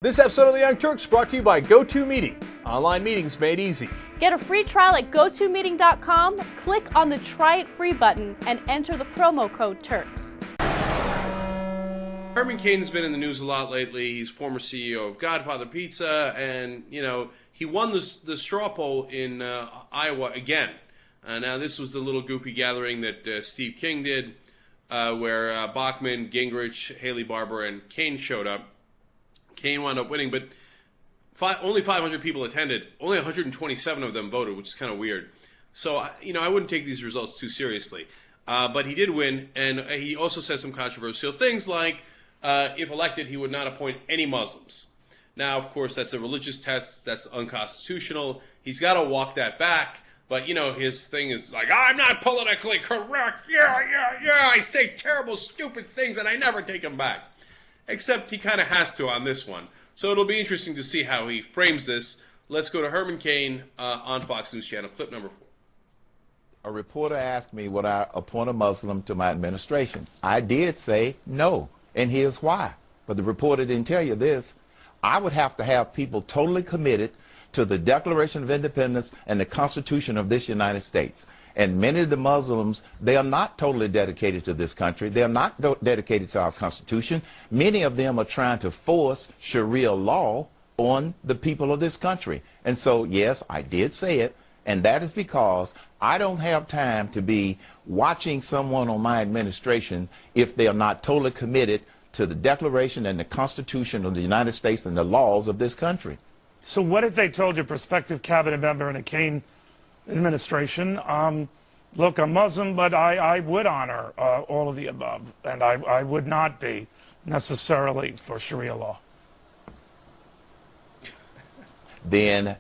This episode of The Young Turks brought to you by GoToMeeting. Online meetings made easy. Get a free trial at GoToMeeting.com, click on the Try It Free button, and enter the promo code TURKS. Hermain Cain's been in the news a lot lately. He's former CEO of Godfather Pizza, and, he won the straw poll in Iowa again. Now, this was the little goofy gathering that Steve King did, where Bachmann, Gingrich, Haley Barbour, and Cain showed up. Cain wound up winning, but only 500 people attended. Only 127 of them voted, which is kind of weird. So, I wouldn't take these results too seriously. But he did win, and he also said some controversial things like, if elected, he would not appoint any Muslims. Now, of course, that's a religious test. That's unconstitutional. He's got to walk that back. But, his thing is like, I'm not politically correct. Yeah. I say terrible, stupid things, and I never take them back. Except he kind of has to on this one. So it'll be interesting to see how he frames this. Let's go to Hermain Cain on Fox News Channel, clip number 4. A reporter asked me would I appoint a Muslim to my administration. I did say no, and here's why. But the reporter didn't tell you this. I would have to have people totally committed to the Declaration of Independence and the Constitution of this United States. And many of the Muslims, they are not totally dedicated to this country. They are not dedicated to our Constitution. Many of them are trying to force Sharia law on the people of this country. And so, yes, I did say it. And that is because I don't have time to be watching someone on my administration if they are not totally committed to the Declaration and the Constitution of the United States and the laws of this country. So what if they told your prospective cabinet member in a Cain administration, look, I'm Muslim, but I would honor all of the above, and I would not be necessarily for Sharia law? Then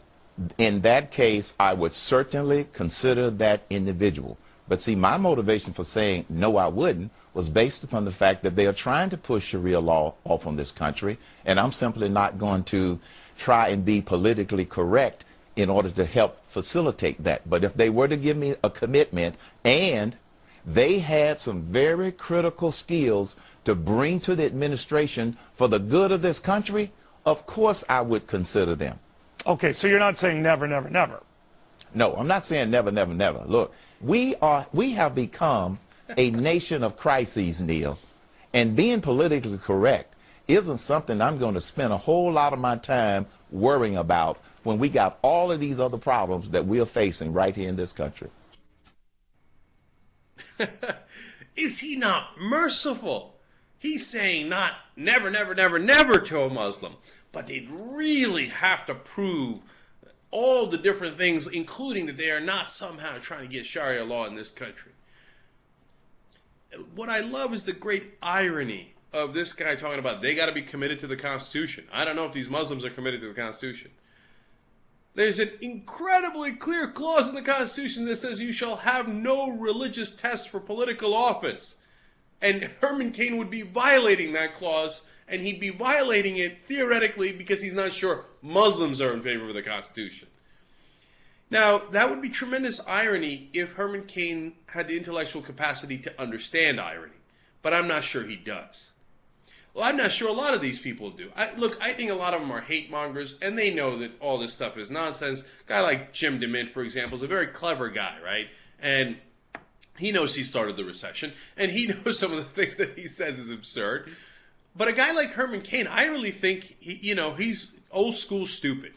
in that case, I would certainly consider that individual. But see, my motivation for saying no, I wouldn't, was based upon the fact that they are trying to push Sharia law off on this country, and I'm simply not going to try and be politically correct in order to help facilitate that. But if they were to give me a commitment and they had some very critical skills to bring to the administration for the good of this country, of course I would consider them. Okay, so you're not saying never, never, never. No, I'm not saying never, never, never. Look, we have become a nation of crises, Neil, and being politically correct isn't something I'm going to spend a whole lot of my time worrying about when we got all of these other problems that we're facing right here in this country. Is he not merciful? He's saying not never, never, never, never to a Muslim, but they'd really have to prove all the different things, including that they are not somehow trying to get Sharia law in this country. What I love is the great irony of this guy talking about they got to be committed to the Constitution. I don't know if these Muslims are committed to the Constitution. There's an incredibly clear clause in the Constitution that says you shall have no religious test for political office. And Hermain Cain would be violating that clause, and he'd be violating it theoretically because he's not sure Muslims are in favor of the Constitution. Now, that would be tremendous irony if Hermain Cain had the intellectual capacity to understand irony, but I'm not sure he does. Well, I'm not sure a lot of these people do. I think a lot of them are hate mongers, and they know that all this stuff is nonsense. A guy like Jim DeMint, for example, is a very clever guy, right? And he knows he started the recession, and he knows some of the things that he says is absurd. But a guy like Hermain Cain, I really think, he's old school stupid.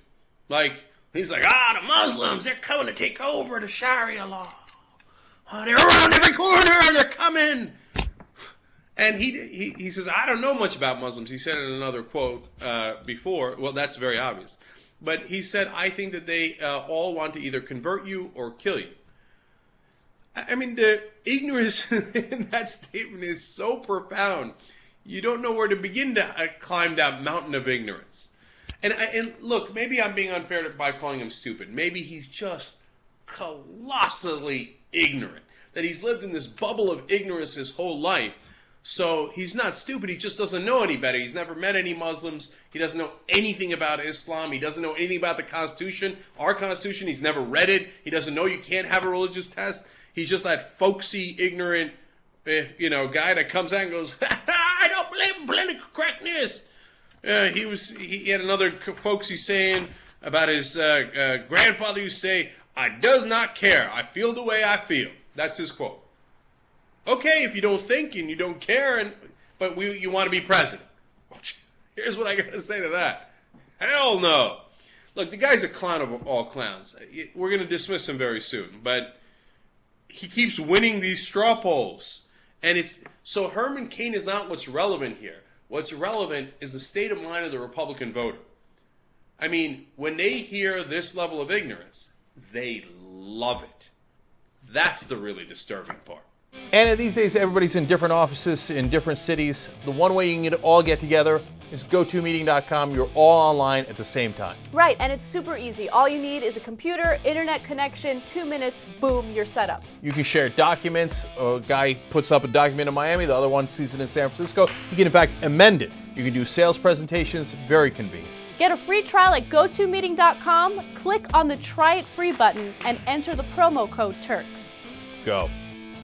Like, he's like, the Muslims, they're coming to take over the Sharia law. They're around every corner, they're coming. And he says, I don't know much about Muslims. He said in another quote before, well, that's very obvious. But he said, I think that they all want to either convert you or kill you. I mean, the ignorance in that statement is so profound. You don't know where to begin to climb that mountain of ignorance. And look, maybe I'm being unfair by calling him stupid. Maybe he's just colossally ignorant. That he's lived in this bubble of ignorance his whole life. So he's not stupid, he just doesn't know any better. He's never met any Muslims. He doesn't know anything about Islam. He doesn't know anything about the Constitution, our Constitution. He's never read it. He doesn't know you can't have a religious test. He's just that folksy, ignorant, guy that comes out and goes, I don't believe in political correctness. He had another folks he's saying about his grandfather used to say, "I does not care. I feel the way I feel." That's his quote. Okay, if you don't think and you don't care, but you want to be president. Here's what I got to say to that. Hell no. Look, the guy's a clown of all clowns. We're going to dismiss him very soon, but he keeps winning these straw polls. And so Hermain Cain is not what's relevant here. What's relevant is the state of mind of the Republican voter. I mean, when they hear this level of ignorance, they love it. That's the really disturbing part. And these days, everybody's in different offices in different cities. The one way you can all get together is GoToMeeting.com. You're all online at the same time. Right, and it's super easy. All you need is a computer, internet connection, 2 minutes, boom, you're set up. You can share documents. A guy puts up a document in Miami, the other one sees it in San Francisco. You can, in fact, amend it. You can do sales presentations, very convenient. Get a free trial at GoToMeeting.com, click on the Try It Free button, and enter the promo code Turks. Go.